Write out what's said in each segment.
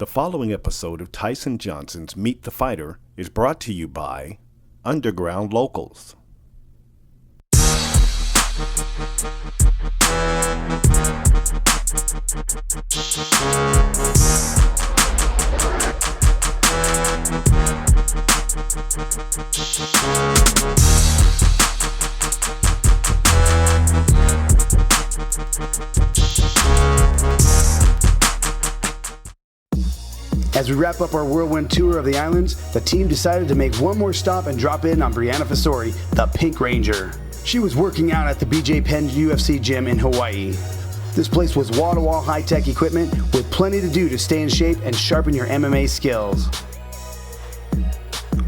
The following episode of Tyson Johnson's Meet the Fighter is brought to you by Underground Locals. As we wrap up our whirlwind tour of the islands, the team decided to make one more stop and drop in on Bryanna Fissori, the Pink Ranger. She was working out at the BJ Penn UFC gym in Hawaii. This place was wall-to-wall high-tech equipment with plenty to do to stay in shape and sharpen your MMA skills.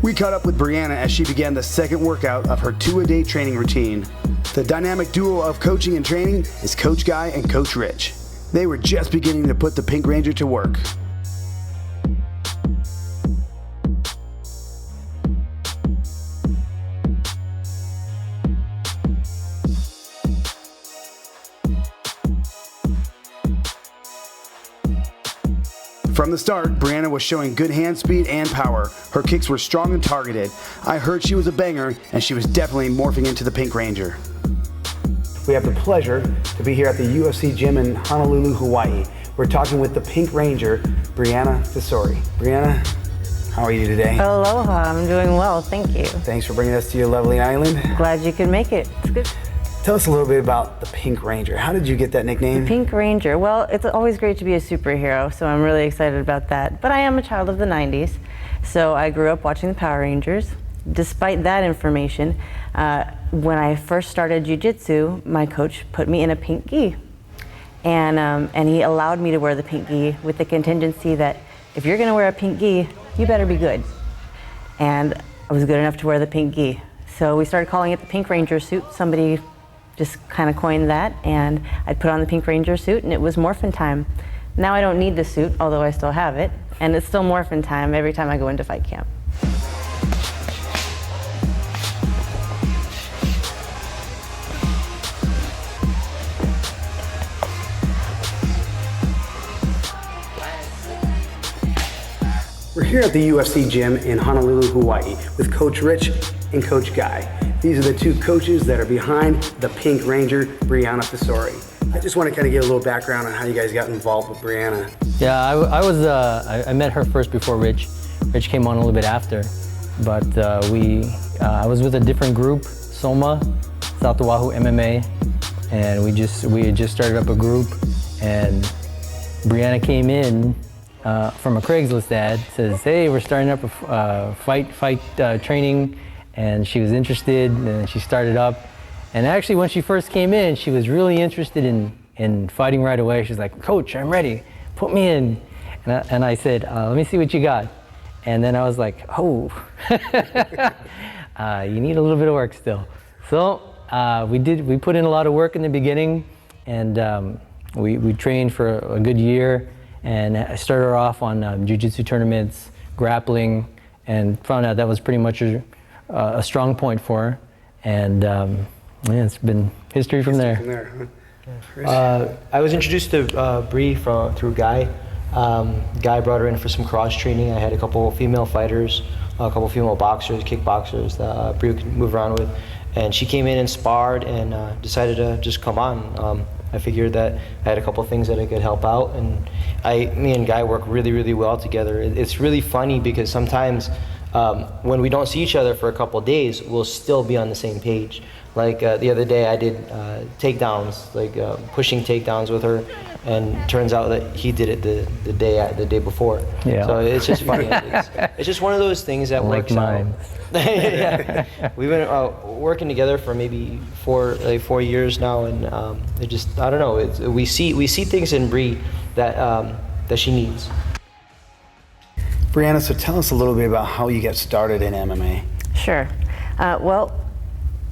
We caught up with Bryanna as she began the second workout of her 2-a-day training routine. The dynamic duo of coaching and training is Coach Guy and Coach Rich. They were just beginning to put the Pink Ranger to work. From the start, Bryanna was showing good hand speed and power. Her kicks were strong and targeted. I heard she was a banger, and she was definitely morphing into the Pink Ranger. We have the pleasure to be here at the UFC gym in Honolulu, Hawaii. We're talking with the Pink Ranger, Bryanna Fissori. Bryanna, how are you today? Aloha, I'm doing well, thank you. Thanks for bringing us to your lovely island. Glad you could make it, it's good. Tell us a little bit about the Pink Ranger. How did you get that nickname? The Pink Ranger, well, it's always great to be a superhero, so I'm really excited about that. But I am a child of the 90s, so I grew up watching the Power Rangers. Despite that information, when I first started jiu-jitsu, my coach put me in a pink gi. And he allowed me to wear the pink gi with the contingency that if you're gonna wear a pink gi, you better be good. And I was good enough to wear the pink gi. So we started calling it the Pink Ranger suit. Somebody just kind of coined that, and I'd put on the Pink Ranger suit and it was morphin' time. Now I don't need the suit, although I still have it, and it's still morphin' time every time I go into fight camp. We're here at the UFC gym in Honolulu, Hawaii with Coach Rich and Coach Guy. These are the two coaches that are behind the Pink Ranger, Bryanna Fissori. I just want to kind of get a little background on how you guys got involved with Bryanna. Yeah, I met her first before Rich. Rich came on a little bit after, but I was with a different group, SOMA, South Oahu MMA, and we had just started up a group, and Bryanna came in from a Craigslist ad, says, hey, we're starting up a fight training, and she was interested, and she started up. And actually, when she first came in, she was really interested in fighting right away. She's like, Coach, I'm ready, put me in. And I said, let me see what you got. And then I was like, oh, you need a little bit of work still. So we put in a lot of work in the beginning, and we trained for a good year. And I started her off on jiu-jitsu tournaments, grappling, and found out that was pretty much a strong point for her. And yeah, it's been history from there. I was introduced to Bree through Guy. Guy brought her in for some cross training. I had a couple female fighters, a couple female boxers, kickboxers that Bree could move around with. And she came in and sparred and decided to just come on. I figured that I had a couple things that I could help out, and me and Guy work really, really well together. It's really funny because sometimes when we don't see each other for a couple days, we'll still be on the same page. Like the other day I did takedowns, like pushing takedowns with her, and turns out that he did it the day before. Yeah. So it's just funny. It's just one of those things that works out. Yeah. We've been working together for maybe 4 years now, and it just, I don't know. We see things in Bree that she needs. Bryanna, so tell us a little bit about how you got started in MMA. Sure. Well,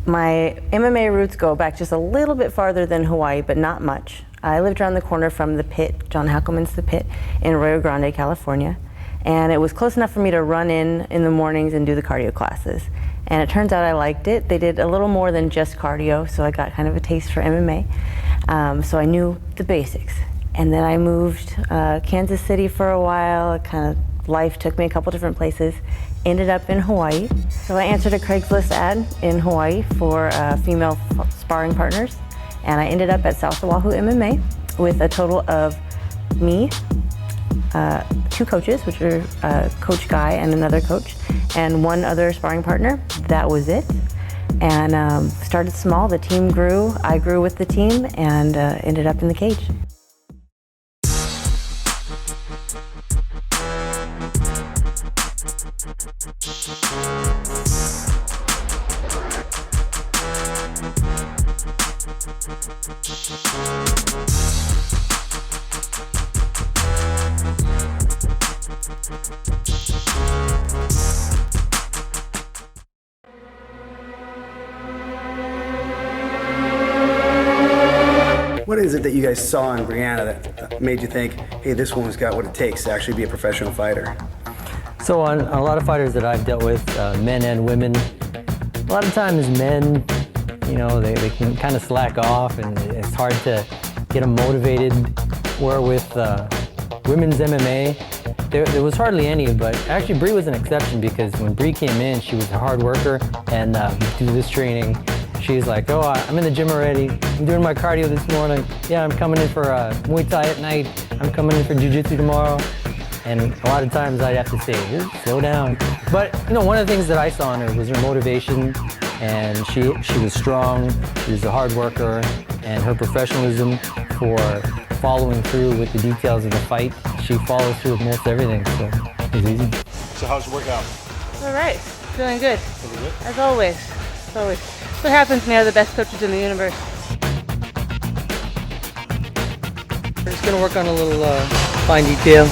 my MMA roots go back just a little bit farther than Hawaii, but not much. I lived around the corner from the Pit, John Hackelman's The Pit, in Rio Grande, California. And it was close enough for me to run in the mornings and do the cardio classes. And it turns out I liked it. They did a little more than just cardio, so I got kind of a taste for MMA. So I knew the basics. And then I moved Kansas City for a while. Kind of life took me a couple different places. Ended up in Hawaii. So I answered a Craigslist ad in Hawaii for female sparring partners. And I ended up at South Oahu MMA with a total of me, 2 coaches, which are Coach Guy and another coach, and 1 other sparring partner. That was it. And started small, the team grew, I grew with the team, and ended up in the cage. What is it that you guys saw in Bryanna that made you think, hey, this woman's got what it takes to actually be a professional fighter? So on a lot of fighters that I've dealt with, men and women, a lot of times men, you know, they can kind of slack off and it's hard to get them motivated. Where with women's MMA, there was hardly any, but actually Bree was an exception because when Bree came in, she was a hard worker, and through this training, she's like, oh, I'm in the gym already. I'm doing my cardio this morning. Yeah, I'm coming in for Muay Thai at night. I'm coming in for Jiu-Jitsu tomorrow. And a lot of times I'd have to say, slow down. But you know, one of the things that I saw in her was her motivation, and she was strong, she was a hard worker, and her professionalism for following through with the details of the fight. She follows through with most everything, so it was easy. So how's your workout? All right, feeling good. Feeling good? As always, as always. What happens when you have the best coaches in the universe? We're just gonna work on a little fine detail.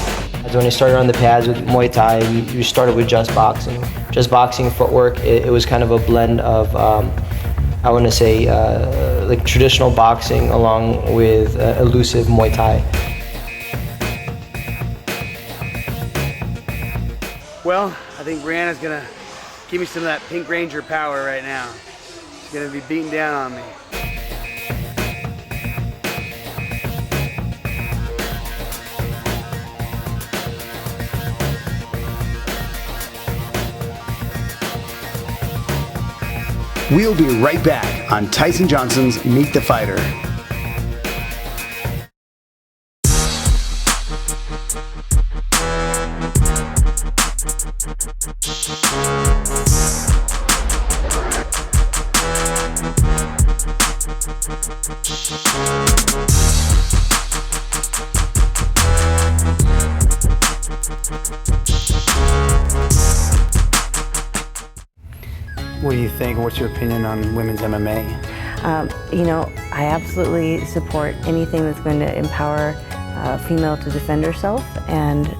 When I started on the pads with Muay Thai, we started with just boxing. Just boxing footwork, it was kind of a blend of, I want to say, like traditional boxing along with elusive Muay Thai. Well, I think Bryanna's gonna give me some of that Pink Ranger power right now. She's gonna be beating down on me. We'll be right back on Tyson Johnson's Meet the Fighter. What do you think? What's your opinion on women's MMA? You know, I absolutely support anything that's going to empower a female to defend herself, and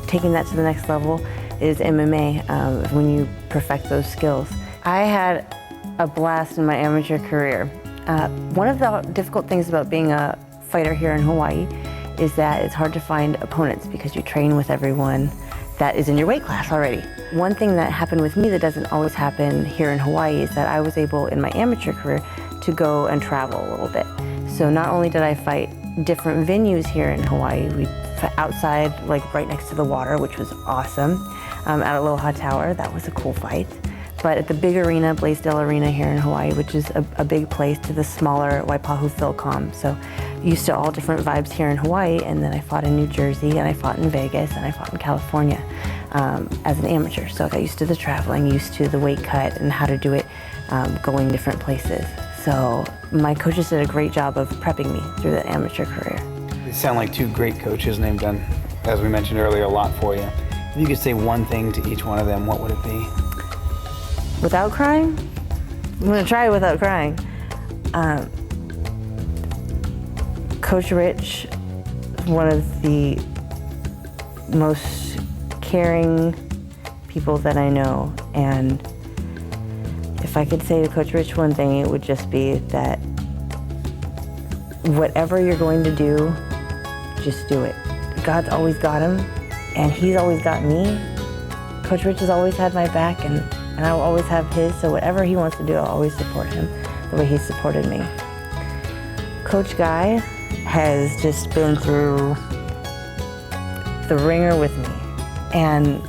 taking that to the next level is MMA, when you perfect those skills. I had a blast in my amateur career. One of the difficult things about being a fighter here in Hawaii is that it's hard to find opponents because you train with everyone that is in your weight class already. One thing that happened with me that doesn't always happen here in Hawaii is that I was able, in my amateur career, to go and travel a little bit. So not only did I fight different venues here in Hawaii, we fought outside, like right next to the water, which was awesome, at Aloha Tower. That was a cool fight. But at the big arena, Blaisdell Arena here in Hawaii, which is a big place, to the smaller Waipahu Philcom. So used to all different vibes here in Hawaii, and then I fought in New Jersey, and I fought in Vegas, and I fought in California as an amateur. So I got used to the traveling, used to the weight cut and how to do it going different places. So my coaches did a great job of prepping me through that amateur career. They sound like two great coaches, and they've done, as we mentioned earlier, a lot for you. If you could say one thing to each one of them, what would it be? Without crying? I'm gonna try without crying. Coach Rich, one of the most caring people that I know, and if I could say to Coach Rich one thing, it would just be that whatever you're going to do, just do it. God's always got him, and he's always got me. Coach Rich has always had my back, and I will always have his, so whatever he wants to do, I'll always support him the way he's supported me. Coach Guy, has just been through the ringer with me, and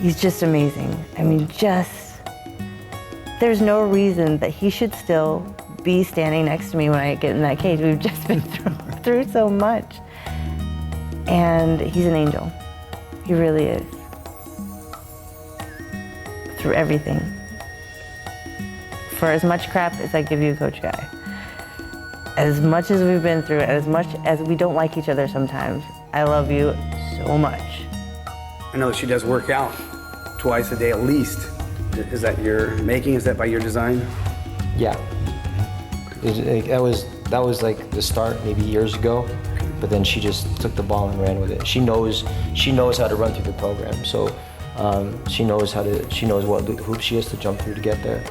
he's just amazing. I mean, there's no reason that he should still be standing next to me when I get in that cage. We've just been through so much. And he's an angel. He really is. Through everything. For as much crap as I give you, Coach Guy, as much as we've been through, as much as we don't like each other sometimes, I love you so much. I know she does work out twice a day at least. Is that your making? Is that by your design? Yeah. That was like the start maybe years ago, but then she just took the ball and ran with it. She knows how to run through the program, so she knows what hoops she has to jump through to get there.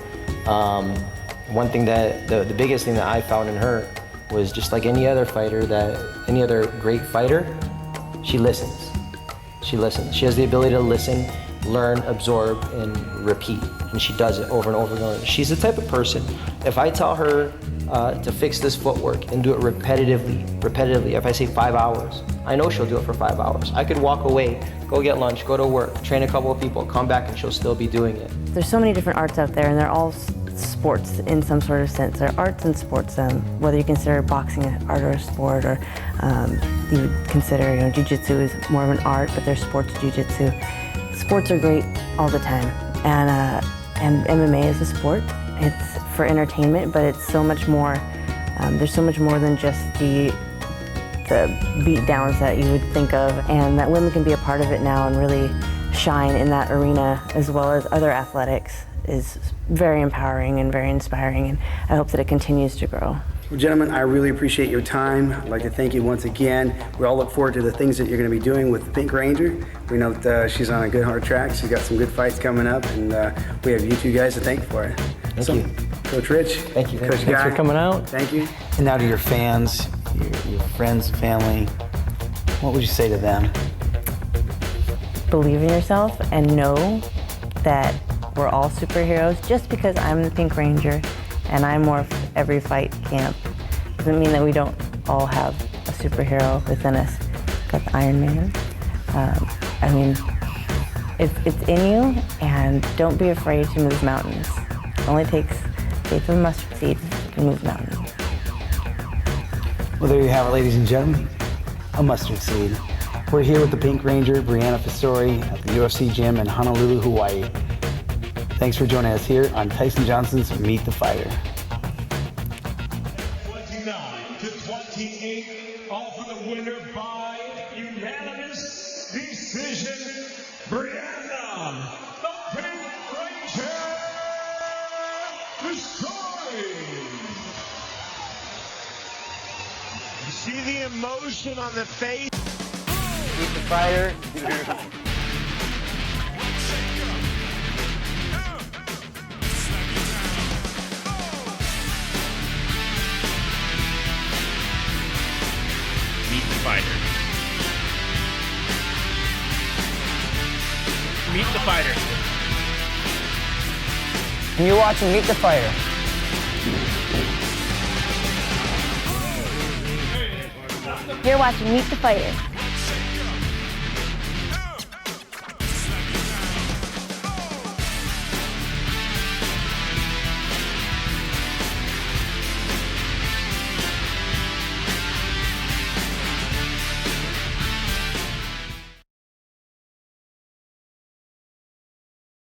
One thing the biggest thing that I found in her was just like any other great fighter, she listens. She listens. She has the ability to listen, learn, absorb, and repeat. And she does it over and over and over. She's the type of person, if I tell her to fix this footwork and do it repetitively, if I say 5 hours, I know she'll do it for 5 hours. I could walk away, go get lunch, go to work, train a couple of people, come back, and she'll still be doing it. There's so many different arts out there, and they're all sports in some sort of sense. They're arts and sports, whether you consider boxing an art or a sport, or you would consider, jiu-jitsu is more of an art, but there's sports jiu-jitsu. Sports are great all the time, and MMA is a sport. It's for entertainment, but it's so much more. There's so much more than just the beat downs that you would think of, and that women can be a part of it now and really shine in that arena, as well as other athletics, is very empowering and very inspiring, and I hope that it continues to grow. Well, gentlemen, I really appreciate your time. I'd like to thank you once again. We all look forward to the things that you're going to be doing with the Pink Ranger. We know that she's on a good hard track. She's got some good fights coming up, and we have you two guys to thank for it. Thank you. Coach Rich. Thank you. Coach Thanks Guy. for coming out. Thank you. And now to your fans, your friends, family, what would you say to them? Believe in yourself and know that we're all superheroes. Just because I'm the Pink Ranger and I morph every fight camp doesn't mean that we don't all have a superhero within us. Got the Iron Man. I mean, it's in you, and don't be afraid to move mountains. It only takes faith of a mustard seed to move mountains. Well, there you have it, ladies and gentlemen, a mustard seed. We're here with the Pink Ranger, Bryanna Fissori, at the UFC gym in Honolulu, Hawaii. Thanks for joining us here on Tyson Johnson's Meet the Fighter. 29-28, all for the winner by unanimous decision, Bryanna, the Pink Ranger, Fissori. You see the emotion on the face? Meet the fighter. Meet the fighter. Meet the fighter. And you're watching Meet the Fighter. You're watching Meet the Fighter.